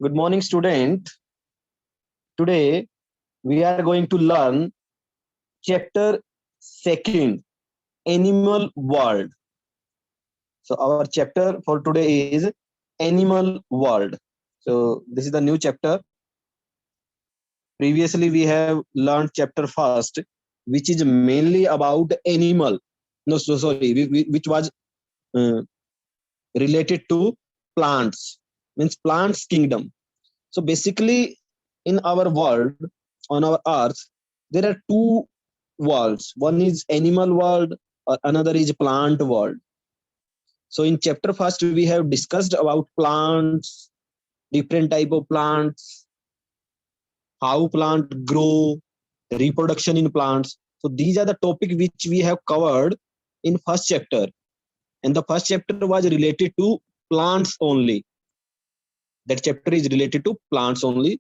Good morning, student. Today we are going to learn chapter second, Animal World. So our chapter for today is Animal World. So this is the new chapter. Previously we have learned chapter first, which is mainly about animal. No, so sorry, which was uh, related to plants, means plants kingdom. So basically, in our world, on our earth, there are two worlds. One is animal world, or another is plant world. So in chapter first, we have discussed about plants, different type of plants, how plant grow, reproduction in plants. So these are the topic which we have covered in first chapter, and the first chapter was related to plants only. That chapter is related to plants only.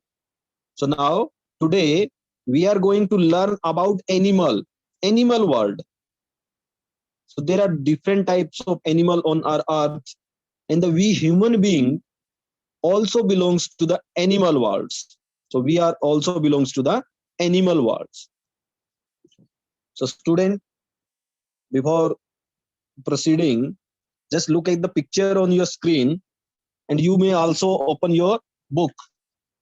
So now today we are going to learn about animal world. So there are different types of animal on our earth, and the we human being also belongs to the animal worlds. So we are also belongs to the animal worlds. So student, before proceeding, just look at the picture on your screen, and you may also open your book,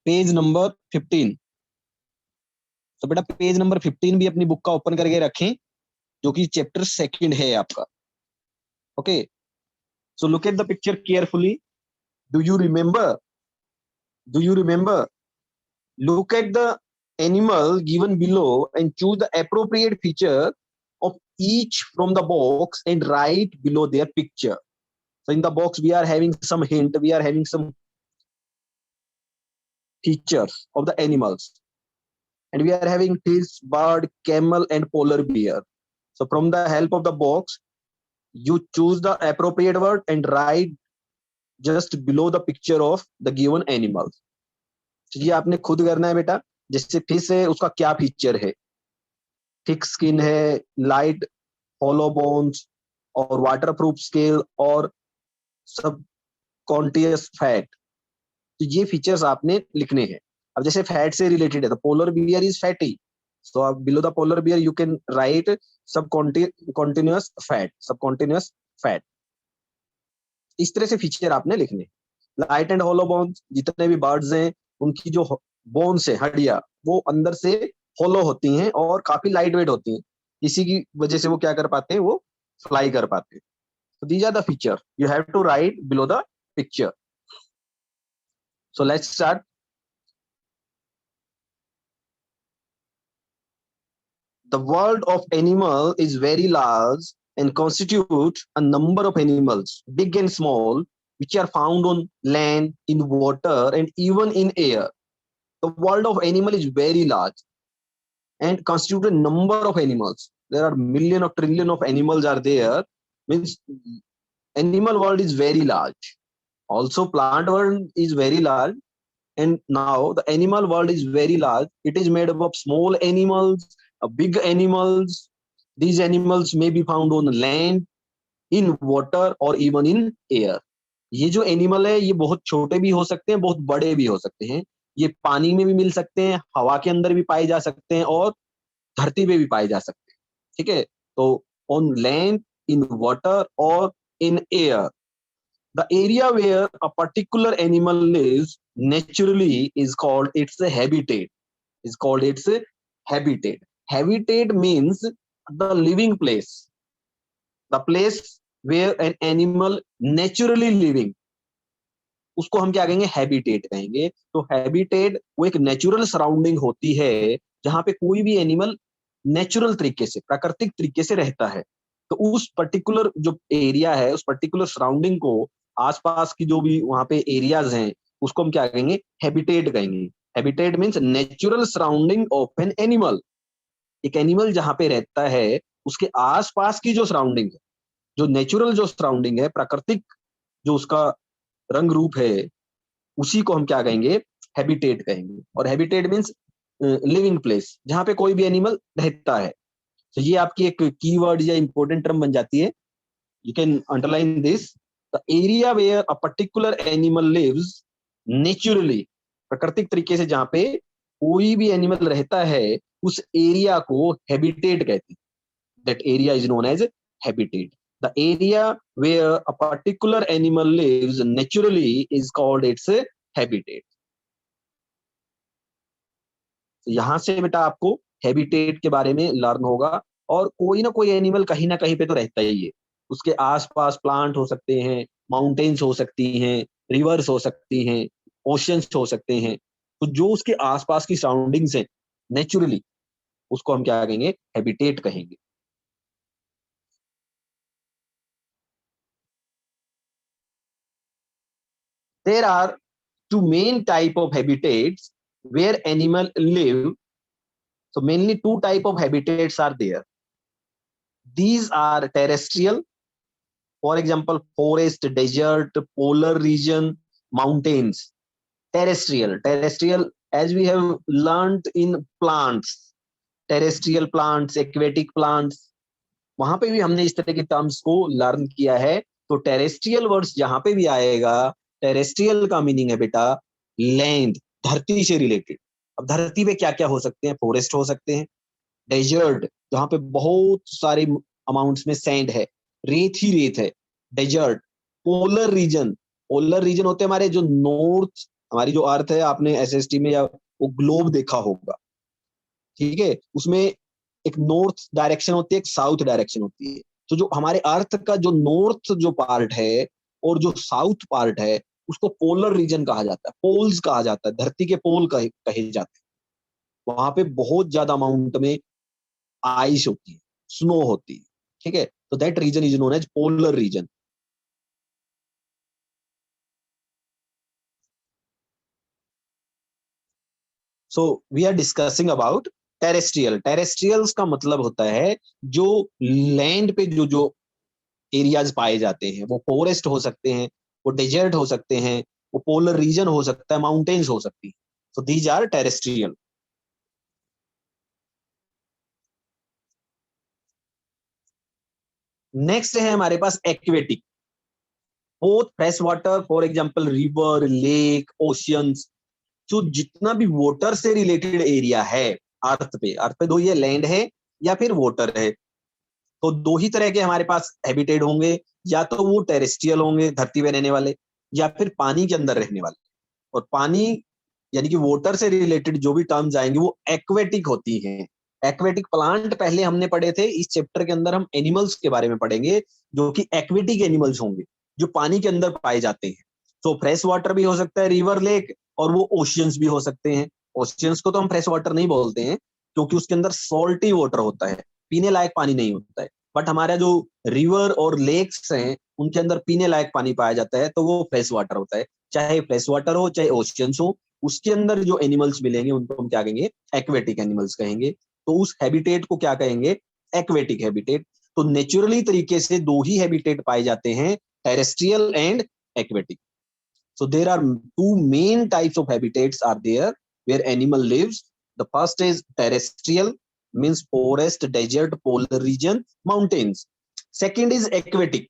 page number 15. तो बेटा page number 15 भी अपनी book का open करके रखें, जो कि chapter second है आपका. Okay, so look at the picture carefully. Do you remember? Do you remember? Look at the animal given below and choose the appropriate feature of each from the box and write below their picture. So in the box we are having some hint, we are having some features of the animals, and we are having fish, bird, camel, and polar bear. So from the help of the box, you choose the appropriate word and write just below the picture of the given animal. तो ये आपने खुद करना है बेटा. जैसे fish है, उसका क्या फीचर है? थिक स्किन है, लाइट होलो बोन्स और वाटर प्रूफ स्केल और सब कॉन्टियस फैट. तो ये फीचर्स आपने लिखने हैं. अब जैसे फैट से रिलेटेड है तो polar bear is fatty, so below the polar bear you can write continuous fat. इस तरह से फीचर आपने लिखने. लाइट एंड होलो बोन्स, जितने भी बर्ड्स हैं उनकी जो बोन्स है, हड्डियां, वो अंदर से होलो होती हैं और काफी लाइट वेट होती हैं. इसी की वजह से वो क्या कर पाते हैं, वो फ्लाई कर पाते हैं. So these are the feature you have to write below the picture. So let's start. The world of animal is very large and constitute a number of animals, big and small, which are found on land, in water, and even in air. The world of animal is very large and constitute a number of animals. There are million or trillion of animals are there. Means animal world is very large. Also plant world is very large. And now the animal world is very large. It is made up of small animals, big animals. These animals may be found on land, in water or even in air. ये जो animal है ये बहुत छोटे भी हो सकते हैं, बहुत बड़े भी हो सकते हैं. ये पानी में भी मिल सकते हैं, हवा के अंदर भी पाए जा सकते हैं और धरती पे भी पाए जा सकते हैं. ठीक है, तो ऑन लैंड, इन वाटर और in air. The area where a particular animal lives naturally is called its habitat. Is called its habitat. Habitat means the living place, the place where an animal naturally living. उसको हम क्या कहेंगे, habitat कहेंगे. तो habitat वो एक natural surrounding होती है जहां पे कोई भी एनिमल नेचुरल तरीके से, प्राकृतिक तरीके से रहता है. तो उस पर्टिकुलर जो एरिया है, उस पर्टिकुलर सराउंडिंग को, आसपास की जो भी वहां पे एरियाज हैं, उसको हम क्या कहेंगे, हैबिटेट कहेंगे. Habitat means natural surrounding of an animal. एक एनिमल जहां पे रहता है उसके आसपास की जो सराउंडिंग है, जो नेचुरल जो सराउंडिंग है, प्राकृतिक जो उसका रंग रूप है, उसी को हम क्या कहेंगे, हैबिटेट कहेंगे. और हैबिटेट मीन्स लिविंग प्लेस, जहां पे कोई भी एनिमल रहता है. तो ये आपकी एक कीवर्ड या इंपॉर्टेंट टर्म बन जाती है. You can underline this. The area where a particular animal lives naturally, प्राकृतिक तरीके से जहाँ पे कोई भी एनिमल रहता है, उस एरिया को हैबिटेट कहते हैं. That area is known as habitat. The area where a particular animal lives naturally is called its habitat. यहाँ से बेटा आपको हैबिटेट के बारे में लर्न होगा. और कोई ना कोई एनिमल कहीं ना कहीं पे तो रहता ही है. उसके आसपास प्लांट हो सकते हैं, माउंटेन्स हो सकती हैं, रिवर्स हो सकती हैं, ओशियंस हो सकते हैं. तो जो उसके आसपास की सराउंडिंग्स हैं नेचुरली, उसको हम क्या कहेंगे? हैबिटेट कहेंगे. There are two main type of habitats where animal live. So mainly two type of habitats are there. These are terrestrial, for example, forest, desert, polar region, mountains. Terrestrial, as we have learned in plants, terrestrial plants, aquatic plants, वहां पे भी हमने इस तरह के terms को learn किया है. तो टेरेस्ट्रियल वर्ड्स जहां पे भी आएगा, टेरेस्ट्रियल का मीनिंग है बेटा लैंड, धरती से रिलेटेड. अब धरती पे क्या क्या हो सकते हैं? फॉरेस्ट हो सकते हैं, डेजर्ट जहां पे बहुत सारे अमाउंट्स में सैंड है, रेत ही रेत है, डेजर्ट. पोलर रीजन होते हैं हमारे जो नॉर्थ, हमारी जो अर्थ है, आपने एसएसटी में या वो ग्लोब देखा होगा, ठीक है, उसमें एक नॉर्थ डायरेक्शन होती है, एक साउथ डायरेक्शन होती है. तो जो हमारे अर्थ का जो नॉर्थ जो पार्ट है और जो साउथ पार्ट है, उसको पोलर रीजन कहा जाता है, पोल्स कहा जाता है, धरती के पोल कहे जाते हैं. वहां पे बहुत ज्यादा अमाउंट में आइस होती है, स्नो होती है, ठीक है. तो that region is known as polar region. So we are discussing about terrestrials का मतलब होता है जो लैंड पे जो जो एरियाज पाए जाते हैं. वो फॉरेस्ट हो सकते हैं, वो डेजर्ट हो सकते हैं, वो पोलर रीजन हो सकता है, माउंटेन्स हो सकती है. So these are terrestrial. Next है हमारे पास aquatic. Both fresh water, for example river, lake, oceans. जो जितना भी वाटर से रिलेटेड एरिया है अर्थ पे दो, ये लैंड है या फिर वाटर है. तो दो ही तरह के हमारे पास हैबिटेट होंगे, या तो वो टेरेस्ट्रियल होंगे, धरती पे रहने वाले, या फिर पानी के अंदर रहने वाले. और पानी यानी कि वाटर से रिलेटेड जो भी टर्म्स आएंगे वो एक्वेटिक होती हैं. एक्वेटिक प्लांट पहले हमने पढ़े थे, इस चैप्टर के अंदर हम एनिमल्स के बारे में पढ़ेंगे जो कि एक्वेटिक एनिमल्स होंगे, जो पानी के अंदर पाए जाते हैं. तो फ्रेश वाटर भी हो सकता है, रिवर, लेक, और वो ओशियंस भी हो सकते हैं. ओशियंस को तो हम फ्रेश वाटर नहीं बोलते हैं क्योंकि उसके अंदर सॉल्टी वाटर होता है, पीने लायक पानी नहीं होता है. बट हमारा जो रिवर और लेक्स हैं उनके अंदर पीने लायक पानी पाया जाता है, तो वो फ्रेश वाटर होता है. चाहे फ्रेश वाटर हो चाहे ओशियंस हो, उसके अंदर जो एनिमल्स मिलेंगे उनको हम क्या कहेंगे? एक्वेटिक एनिमल्स कहेंगे. तो उस हैबिटेट को क्या कहेंगे? Aquatic habitat. तो नेचुरली तरीके से दो ही हैबिटेट पाए जाते हैं, terrestrial and aquatic. So there are two main types of habitats are there where animal lives. The first is terrestrial, means forest, desert, polar region, mountains. Second is aquatic.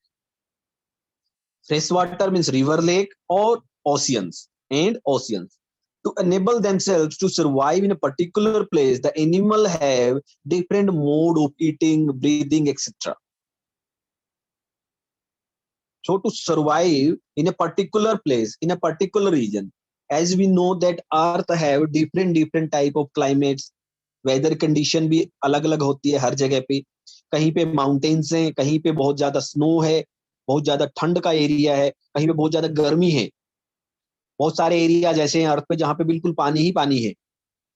Freshwater means river, lake, or oceans and oceans. To enable themselves to survive in a particular place, the animal have different mode of eating, breathing, etc. So to survive in a particular place, in a particular region, as we know that earth have different type of climates, weather condition भी अलग अलग होती है हर जगह पे. कहीं पे mountains हैं, कहीं पे बहुत ज्यादा स्नो है, बहुत ज्यादा ठंड का एरिया है, कहीं पे बहुत ज्यादा गर्मी है. बहुत सारे एरिया जैसे हैं अर्थ पे जहाँ पे बिल्कुल पानी ही पानी है,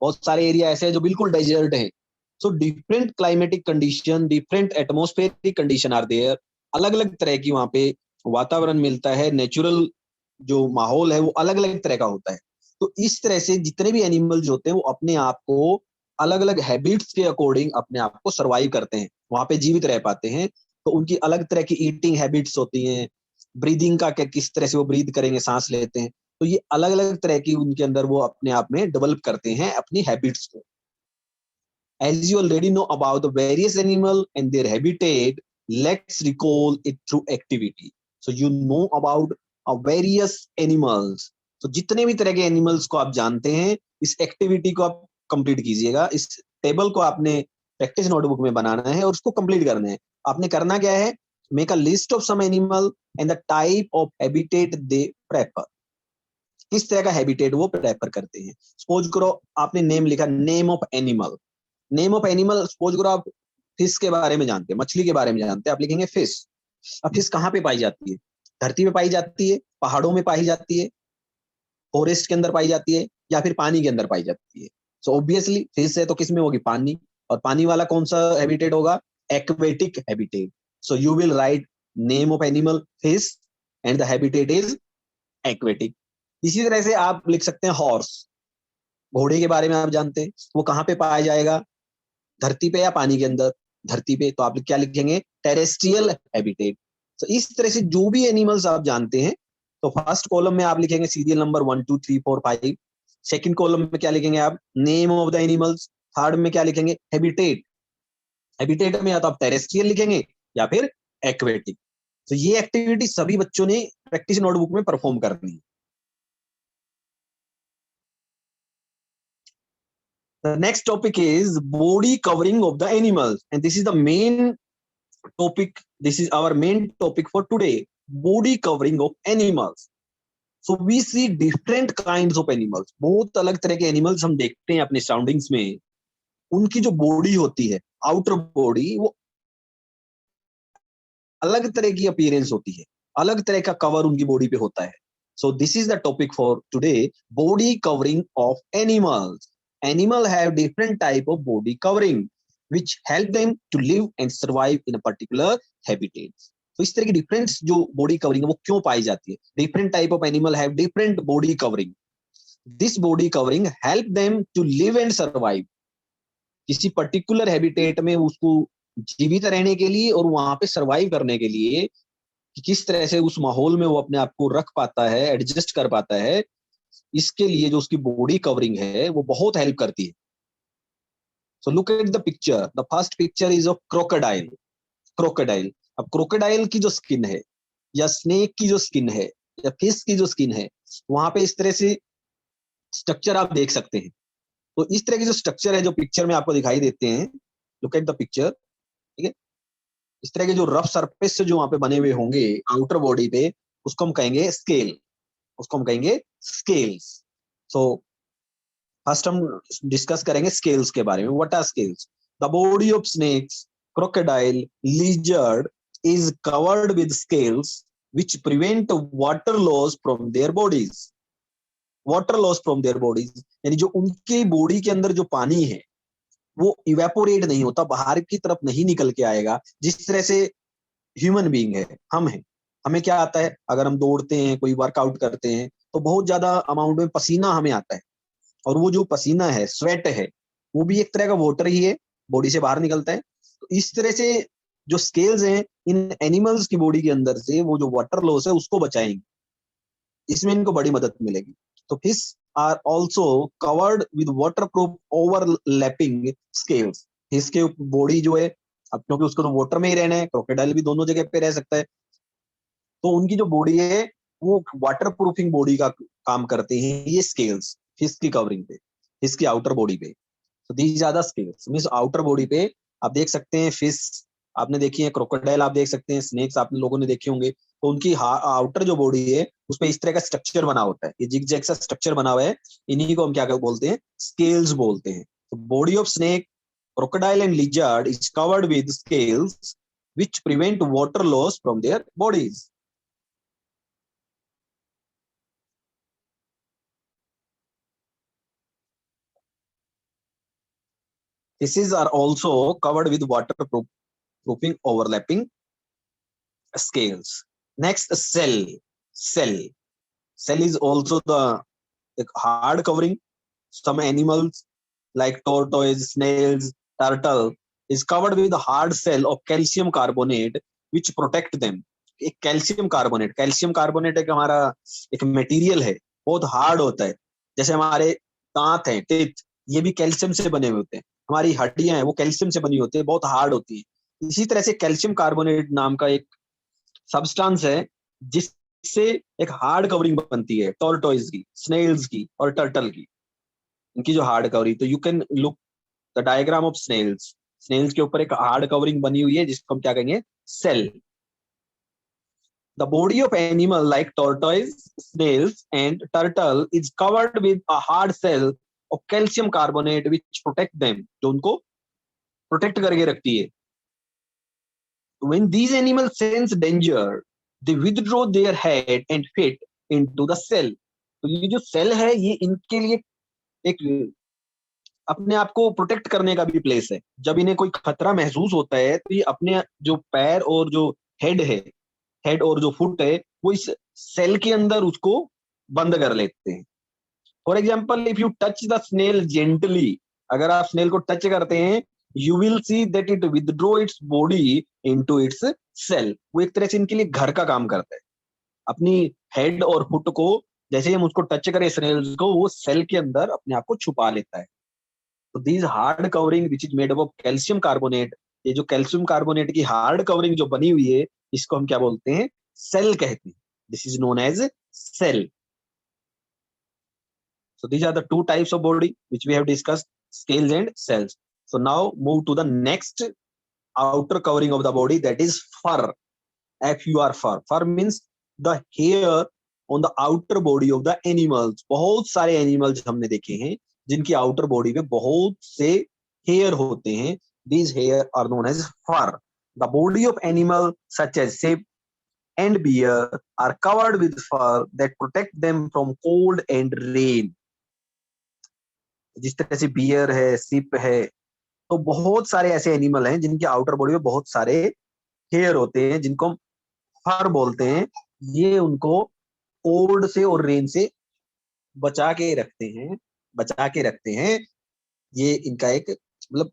बहुत सारे एरिया ऐसे हैं जो बिल्कुल डेजर्ट है. So different climatic condition, different atmospheric condition are there. अलग अलग तरह की वहाँ पे वातावरण मिलता है, नेचुरल जो माहौल है वो अलग अलग तरह का होता है. तो इस तरह से जितने भी एनिमल्स होते हैं वो अपने आप को अलग अलग हैबिट्स के अकॉर्डिंग अपने आप को सर्वाइव करते हैं, वहां पे जीवित रह पाते हैं. तो उनकी अलग तरह की ईटिंग हैबिट्स होती हैं, ब्रीदिंग का क्या, किस तरह से वो ब्रीद करेंगे, सांस लेते हैं. तो ये अलग अलग तरह की उनके अंदर वो अपने आप में डेवलप करते हैं अपनी हैबिट्स को. As you already know about the various animal and their habitat, let's recall it through activity. So you know about various animals. तो जितने भी तरह के एनिमल्स को आप जानते हैं, इस एक्टिविटी को आप कंप्लीट कीजिएगा। इस टेबल को आपने प्रैक्टिस नोटबुक में बनाना है और उसको कंप्लीट करना है। आपने करना क्या है, make a list of some animal and the type of habitat they prefer. किस तरह का हैबिटेट वो प्रेफर करते हैं। सपोज करो आपने नेम लिखा, name of animal. Name of animal, suppose करो आप फिश के बारे में जानते हैं, मछली के बारे में जानते हैं, आप लिखेंगे फिश। अब फिश कहाँ पे पाई जाती है? धरती पे पाई जाती है, पहाड़ों में पाई जाती है, फॉरेस्ट के अंदर पाई जाती है, या फिर पानी के अंदर पाई जाती है। सो ऑब्वियसली फिश है तो किसमें होगी? पानी। और पानी वाला कौन सा हैबिटेट होगा? Aquatic habitat. So you will write name of animal fish and the habitat is aquatic. इसी तरह से आप लिख सकते हैं हॉर्स। घोड़े के बारे में आप जानते हैं, वो कहाँ पे पाया जाएगा? धरती पे या पानी के अंदर? धरती पे। तो आप क्या लिखेंगे? Terrestrial habitat. तो इस तरह से जो भी एनिमल्स आप जानते हैं, तो फर्स्ट कॉलम में आप लिखेंगे सीरियल नंबर 1 2 3 4 5। सेकंड कॉलम में क्या लिखेंगे आप? Name of the animals. Third में क्या लिखेंगे? हैबिटेट। हैबिटेट में या तो आप टेरेस्ट्रियल लिखेंगे या फिर एक्वेटिक। तो ये एक्टिविटी सभी बच्चों ने प्रैक्टिस नोटबुक में परफॉर्म करनी है। The next topic is body covering of the animals, and this is the main topic. This is our main topic for today. Body covering of animals. So we see different kinds of animals. बहुत अलग तरह के animals हम देखते हैं अपने surroundings में। उनकी जो body होती है, outer body, वो अलग तरह की appearance होती है, अलग तरह का cover उनकी body पे होता है। So this is the topic for today: body covering of animals. Animal have different type of body covering which help them to live and survive in a particular habitat. तो इस तरह की different जो body covering है वो क्यों पाई जाती है? Different type of animal have different body covering. This body covering help them to live and survive. किसी पर्टिकुलर हैबिटेट में उसको जीवित रहने के लिए और वहां पे सर्वाइव करने के लिए कि किस तरह से उस माहौल में वो अपने आप को रख पाता है, एडजस्ट कर पाता है, इसके लिए जो उसकी बॉडी कवरिंग है वो बहुत हेल्प करती है। So look at the picture. The first picture is of crocodile. Crocodile. अब क्रोकोडाइल की जो स्किन है, या स्नेक की जो स्किन है, या फिश की जो स्किन है, वहां पे इस तरह से स्ट्रक्चर आप देख सकते हैं। तो इस तरह के जो स्ट्रक्चर है जो पिक्चर में आपको दिखाई देते हैं, लुक एट द पिक्चर। ठीक है, इस तरह के जो रफ सरफेस से जो वहां पे बने हुए होंगे आउटर बॉडी पे, उसको हम कहेंगे स्केल। उसको हम कहेंगे स्केल्स। सो फर्स्ट हम डिस्कस करेंगे स्केल्स के बारे में। What are scales? The body of snakes, crocodile, lizard is covered with scales which prevent water loss from their bodies. Water loss from their bodies यानी जो उनके बॉडी के अंदर जो पानी है वो इवेपोरेट नहीं होता, बाहर की तरफ नहीं निकल के आएगा। जिस तरह से ह्यूमन बीइंग है, हम हैं, हमें क्या आता है? अगर हम दौड़ते हैं, कोई वर्कआउट करते हैं, तो बहुत ज्यादा अमाउंट में पसीना हमें आता है, और वो जो पसीना है, स्वेट है, वो भी एक तरह का वाटर ही है, बॉडी से बाहर निकलता है। तो इस तरह से जो स्केल्स हैं इन एनिमल्स की बॉडी के अंदर से वो जो वाटर लॉस है उसको बचाएंगे, इसमें इनको बड़ी मदद मिलेगी। तो fish are also covered with water proof overlapping scales. Fish के बॉडी जो है, अब क्योंकि उसको तो वाटर में ही रहना है, क्रोकोडाइल भी दोनों जगह पे रह सकता है, तो उनकी जो बॉडी है वो वाटर प्रूफिंग बॉडी का काम करते हैं ये स्केल्स, फिश की कवरिंग पे, फिश की आउटर बॉडी पे। तो these are the scales. Means outer body पे आप देख सकते हैं फिश आपने देखी है, क्रोकोडाइल आप देख सकते हैं, स्नेक्स आप लोगों ने देखे होंगे। तो उनकी आउटर जो बॉडी है उस पर इस तरह का स्ट्रक्चर बना होता है, ये जिग जैग सा स्ट्रक्चर बना हुआ है, इन्हीं को हम क्या बोलते हैं? स्केल्स बोलते हैं। तो body of snake, crocodile and lizard is covered with scales which prevent water loss from their bodies. Fishes are also covered with waterproofing overlapping scales. Next, cell. Cell. Cell is also the hard covering. Some animals like tortoise, snails, turtle is covered with a hard shell of calcium carbonate which protect them. एक calcium carbonate एक हमारा एक material है, बहुत hard होता है। जैसे हमारे दांत हैं, टीथ, ये भी कैल्शियम से बने हुए होते हैं। हमारी हड्डियां हैं वो कैल्शियम से बनी होती है, बहुत हार्ड होती है। इसी तरह से कैल्शियम कार्बोनेट नाम का एक सब्सटेंस है जिस इससे एक हार्ड कवरिंग बनती है टॉर्टोइज की, स्नेल्स की और टर्टल की, इनकी जो हार्ड कवरिंग। तो you can look the diagram of snails. Snails के ऊपर एक हार्ड कवरिंग बनी हुई है जिसको हम क्या कहेंगे, cell. The body of animal like tortoise, snails, and turtle is covered with a hard shell of calcium carbonate which protect them, जो उनको प्रोटेक्ट करके रखती है। When these animals sense danger, they withdraw their head and feet into the cell. तो ये जो cell है ये इनके लिए एक अपने आप को प्रोटेक्ट करने का भी प्लेस है। जब इन्हें कोई खतरा महसूस होता है तो ये अपने जो पैर और जो हेड है, हेड और जो फुट है, वो इस सेल के अंदर उसको बंद कर लेते हैं। For example, if you touch the snail gently, अगर आप स्नेल को टच करते हैं, you will see that it withdraw its body into its shell. वो एक तरह से इनके लिए घर का काम करता है। अपनी हेड और फुट को जैसे ही हम उसको टच करें स्नेल्स को, वो सेल के अंदर अपने आप को छुपा लेता है। तो this hard covering which is made up of calcium carbonate, ये जो कैल्शियम कार्बोनेट की हार्ड कवरिंग जो बनी हुई है, इसको हम क्या बोलते हैं, सेल कहते हैं। This is known as shell. So these are the two types of body which we have discussed, scales and cells. So now move to the next outer covering of the body, that is fur. F-U-R, fur. Fur means the hair on the outer body of the animals. बहुत सारे animals हमने देखे हैं जिनकी outer body में बहुत से hair होते हैं। These hair are known as fur. The body of animal such as sheep and bear are covered with fur that protect them from cold and rain. जिस तरह से बियर है, सिप है, तो बहुत सारे ऐसे एनिमल हैं जिनके आउटर बॉडी में बहुत सारे हेयर होते हैं जिनको हम फर बोलते हैं। ये उनको कोल्ड से और रेन से बचा के रखते हैं, बचा के रखते हैं। ये इनका एक मतलब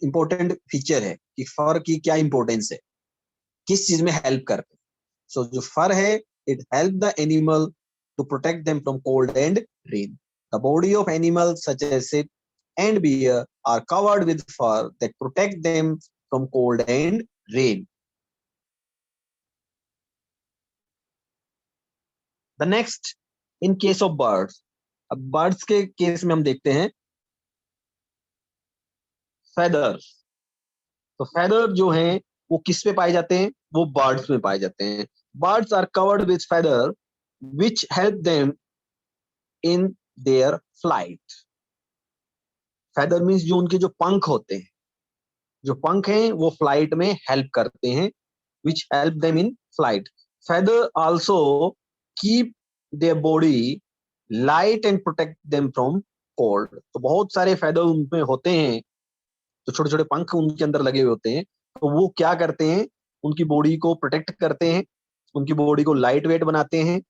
इंपॉर्टेंट फीचर है कि फर की क्या इंपॉर्टेंस है, किस चीज में हेल्प करते हैं। सो जो फर है, it help the animal to protect them from cold and rain. The body of animal such as and bear are covered with fur that protect them from cold and rain. The next, in case of birds, अब birds के case में हम देखते हैं feathers. तो feather जो हैं वो किस पे पाए जाते हैं, वो बर्ड्स में पाए जाते हैं। Birds are covered with feather which help them in their flight. Feather means जो उनके जो पंख होते हैं, जो पंख हैं वो फ्लाइट में हेल्प करते हैं, which help them in flight. Feather also keep their body light and protect them from cold. तो बहुत सारे फेदर उनमें होते हैं, तो छोटे छोटे पंख उनके अंदर लगे हुए होते हैं। तो वो क्या करते हैं, उनकी बॉडी को प्रोटेक्ट करते हैं, उनकी बॉडी को लाइट वेट बनाते हैं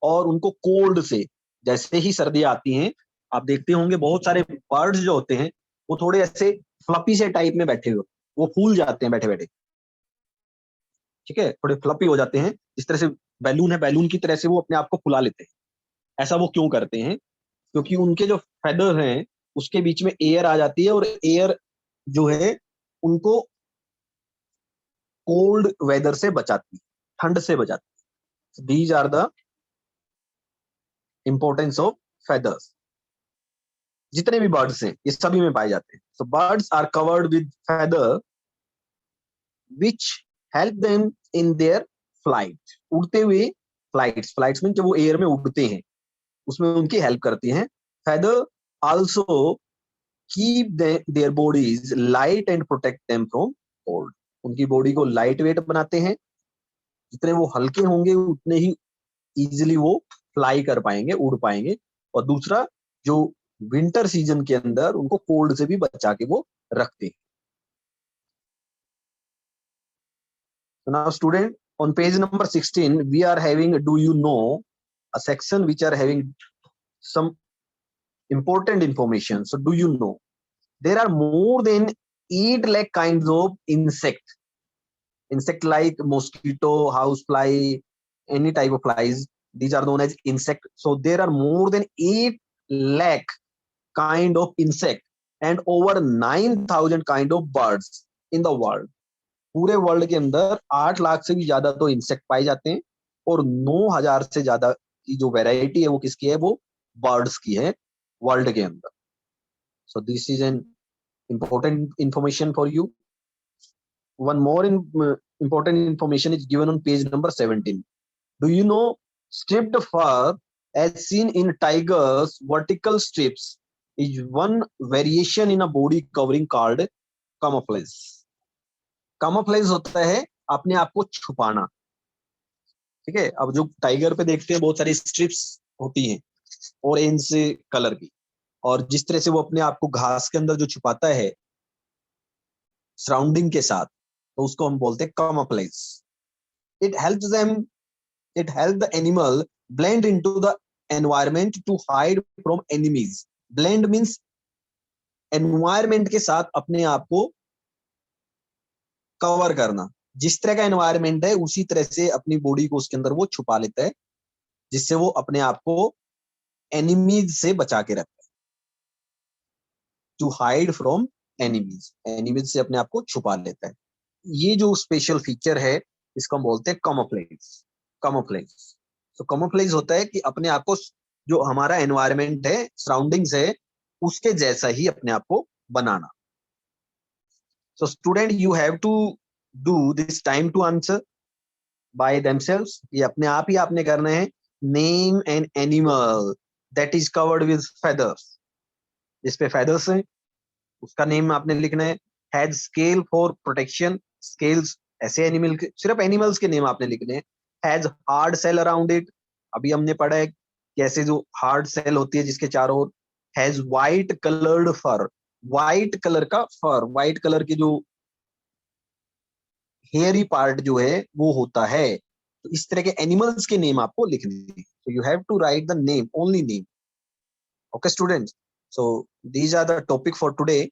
और उनको कोल्ड से, जैसे ही सर्दी आती हैं, आप देखते होंगे बहुत सारे बर्ड्स जो होते हैं वो थोड़े ऐसे फ्लपी से टाइप में बैठे हुए, वो फूल जाते हैं बैठे बैठे, ठीक है, थोड़े फ्लपी हो जाते हैं। इस तरह से बैलून है, बैलून की तरह से वो अपने आप को फुला लेते हैं। ऐसा वो क्यों करते हैं, क्योंकि उनके जो फेदर हैं उसके बीच में एयर आ जाती है और एयर जो है उनको कोल्ड वेदर से बचाती है, ठंड से बचाती है। These are the importance of feathers. जितने भी बर्ड्स हैं ये सभी में पाए जाते हैं। So birds are covered with feather which help them in their flight. उड़ते हुए फ्लाइट्स, फ्लाइट्स में जब वो एयर में उड़ते हैं उसमें उनकी हेल्प करती हैं। Feather also keep their bodies light and protect them from cold. उनकी बॉडी को लाइट वेट बनाते हैं, जितने वो हल्के होंगे उतने ही इजिली वो फ्लाई कर पाएंगे, उड़ पाएंगे। और दूसरा, जो विंटर सीजन के अंदर उनको कोल्ड से भी बचा के वो रखते हैं। So now student, on page number 16 we are having do you know, a section which are having some important information. So do you know there are more than 8 lakh kinds of insect like mosquito, housefly, any type of flies, these are known as insect. So there are more than 8 lakh kind of insect and over 9,000 kind of birds in the world. पूरे world के अंदर 8 लाख से भी ज्यादा तो insect पाए जाते हैं, और 9,000 से ज्यादा की जो वैरायटी है वो किसकी है, वो बर्ड्स की है वर्ल्ड के अंदर. So this is an important information for you. One more important information is given on page number 17. Do you know stripped fur as seen in tigers vertical strips is one variation in a body covering called camouflage. camouflage होता है अपने आप को छुपाना. ठीक है, अब जो टाइगर पे देखते हैं बहुत सारी स्ट्रिप्स होती हैं ऑरेंज कलर की, और जिस तरह से वो अपने आप को घास के अंदर जो छुपाता है सराउंडिंग के साथ, तो उसको हम बोलते हैं camouflage. It helps them, it helps the animal blend into the environment to hide from enemies. Blend means environment के साथ अपने आप को कवर करना. जिस तरह का एनवायरमेंट है उसी तरह से अपनी बॉडी को उसके अंदर वो छुपा लेता है, जिससे वो अपने आप को एनिमीज से बचा के रखता है. To hide from enemies, enemies से अपने आप को छुपा लेता है. ये जो स्पेशल फीचर है इसको हम बोलते हैं camouflage. camouflage. तो camouflage होता है कि अपने आप को, जो हमारा एनवायरमेंट है सराउंडिंग्स है उसके जैसा ही अपने आप को बनाना. So student you have to do this time to answer by themselves. ये अपने आप ही आपने करना है. Name an animal that is covered with feathers. जिस पे फेदर्स है उसका नेम आपने लिखना है. Has scale for protection. Scales ऐसे एनिमल के, सिर्फ एनिमल्स के नेम आपने लिखने हैं. Has hard shell around it. अभी हमने पढ़ा है कैसे जो हार्ड सेल होती है जिसके चारों ओर. Has white coloured fur. White colour का फर, व्हाइट कलर की जो हेयरी पार्ट जो है वो होता है. तो इस तरह के एनिमल्स के नेम आपको लिखने हैं. so you have to write the name, only name. Okay students, so these are the topic for today.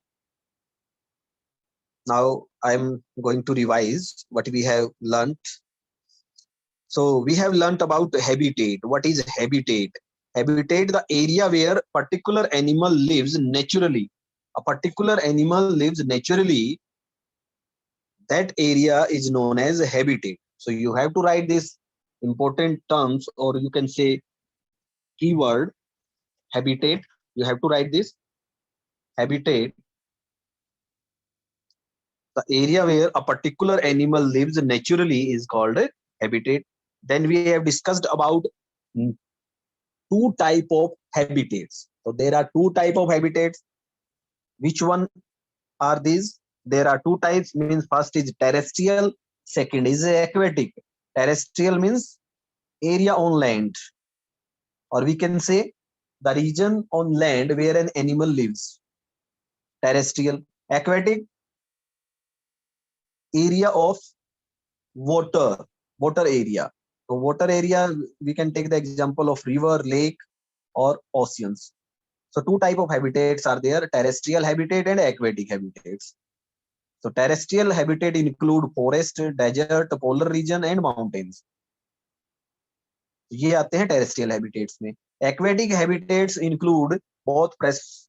Now I'm going to revise what we have learnt. So we have learnt about habitat. What is habitat? Habitat, the area where particular animal lives naturally. A particular animal lives naturally, that area is known as habitat. So you have to write this important terms, or you can say keyword habitat. You have to write this habitat, the area where a particular animal lives naturally is called a habitat. Then we have discussed about two type of habitats. So there are two type of habitats. Which one are these? There are two types, means first is terrestrial, second is aquatic. Terrestrial means area on land, or we can say the region on land where an animal lives. Terrestrial. Aquatic, area of water, water area. So water area, we can take the example of river, lake, or oceans. So two type of habitats are there, terrestrial habitat and aquatic habitats. So terrestrial habitat include forest, desert, polar region and mountains. ये आते हैं terrestrial habitats में. Aquatic habitats include both fresh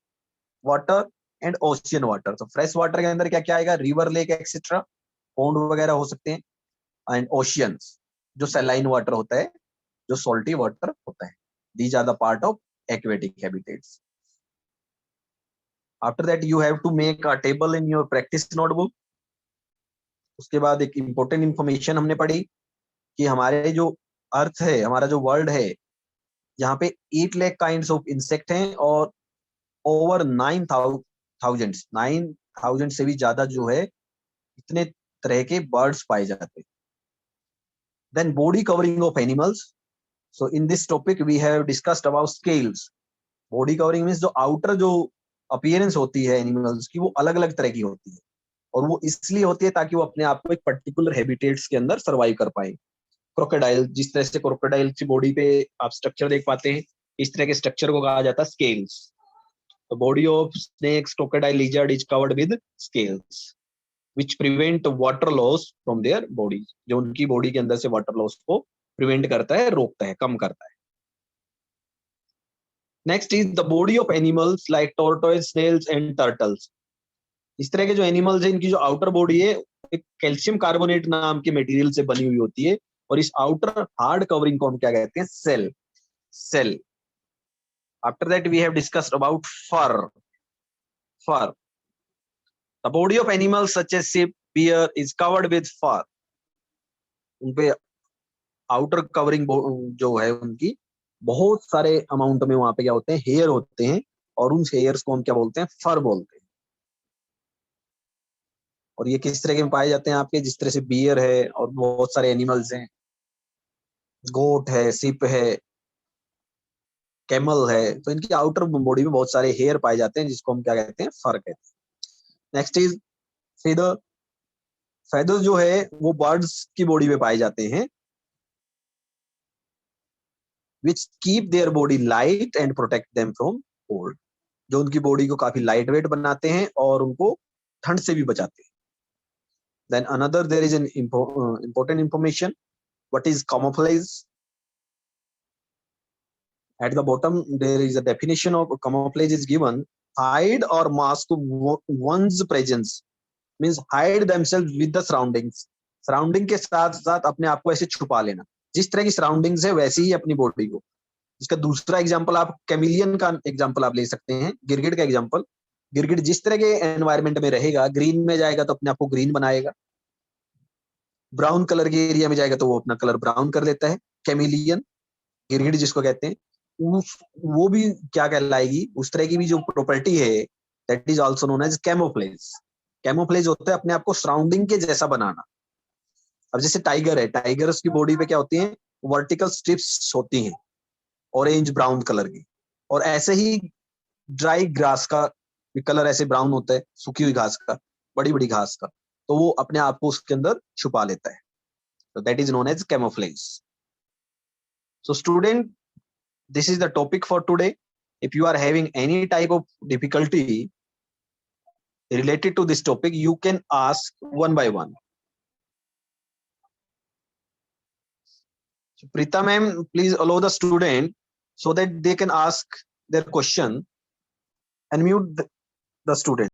water and ocean water. So fresh water के अंदर क्या क्या आएगा? River, lake, etc. pond वगैरह हो सकते हैं. And oceans, जो saline water होता है, जो salty water होता है. These are the part of aquatic habitats. After that you have to make a table in your practice notebook. उसके बाद एक important information हमने पढ़ी कि हमारे जो अर्थ है, हमारा जो वर्ल्ड है, यहाँ पे 8 लाख काइंड्स ऑफ इंसेक्ट हैं और ओवर 9,000 से भी ज्यादा जो है इतने तरह के बर्ड्स पाए जाते हैं. Then body covering of animals. So in this topic we have discussed about scales. Body covering means जो outer जो appearance होती है एनिमल्स की वो अलग अलग तरह की होती है, और वो इसलिए होती है ताकि वो अपने आप को एक पर्टिकुलर हैबिटेट्स के अंदर सर्वाइव कर पाए. क्रोकोडाइल, जिस तरह से क्रोकोडाइल की बॉडी पे आप स्ट्रक्चर देख पाते हैं, इस तरह के स्ट्रक्चर को कहा जाता है scales. The body of snakes, crocodile, lizard is covered with scales, which prevent water loss from their bodies. जो उनकी बॉडी के अंदर से वाटर लॉस को प्रिवेंट करता है, रोकता है, कम करता है. Next is the body of animals like tortoise, snails and turtles. इस तरह के जो एनिमल्स है इनकी जो आउटर बॉडी है एक कैल्शियम कार्बोनेट नाम के मटेरियल से बनी हुई होती है और इस आउटर हार्ड कवरिंग को हम क्या कहते हैं? Cell. Cell. After that we have discussed about fur. Fur. The body of animals such as sheep, bear is covered with fur. उनपे आउटर कवरिंग जो है उनकी बहुत सारे अमाउंट में वहां पे क्या होते हैं? हेयर होते हैं और उन हेयर्स को हम क्या बोलते हैं? फर बोलते हैं. और ये किस तरह के में पाए जाते हैं आपके? जिस तरह से बियर है और बहुत सारे एनिमल्स हैं, गोट है, सिप है, कैमल है, तो इनकी आउटर बॉडी में बहुत सारे हेयर पाए जाते हैं जिसको हम क्या कहते हैं? फर कहते हैं. Next is feather. फेदर जो है वो बर्ड्स की बॉडी में पाए जाते हैं which keep their body light and protect them from cold. जो उनकी बॉडी को काफी लाइट वेट बनाते हैं और उनको ठंड से भी बचाते हैं. Then another there is an important information. What is camouflage? At the bottom there is a definition of camouflage is given: hide or mask one's presence, means hide themselves with the surroundings. Surrounding के साथ साथ अपने आप को ऐसे छुपा लेना. जिस तरह की सराउंडिंग्स है वैसे ही अपनी बॉडी को. इसका दूसरा एग्जांपल आप कैमिलियन का एग्जांपल आप ले सकते हैं, गिरगिट का एग्जांपल. गिरगिट जिस तरह के एनवायरमेंट में रहेगा, ग्रीन में जाएगा तो अपने आप को ग्रीन बनाएगा, ब्राउन कलर के एरिया में जाएगा तो वो अपना कलर ब्राउन कर लेता है. कैमिलियन, गिरगिट जिसको कहते हैं, वो भी क्या कहलाएगी? उस तरह की भी जो प्रॉपर्टी है that is also known as camouflage. Camouflage होता है अपने आप को सराउंडिंग के जैसा बनाना. अब जैसे टाइगर है, टाइगर्स की बॉडी पे क्या होती है? वर्टिकल स्ट्रिप्स होती हैं ऑरेंज ब्राउन कलर की. और ऐसे ही ड्राई ग्रास का कलर ऐसे ब्राउन होता है, सूखी हुई घास का, बड़ी बड़ी घास का, तो वो अपने आप को उसके अंदर छुपा लेता है. तो that is known as camouflage. So student, this is the topic for today. If you are having any type of difficulty related to this topic, you can ask one by one. So Preeta ma'am, please allow the student so that they can ask their question. Unmute the student.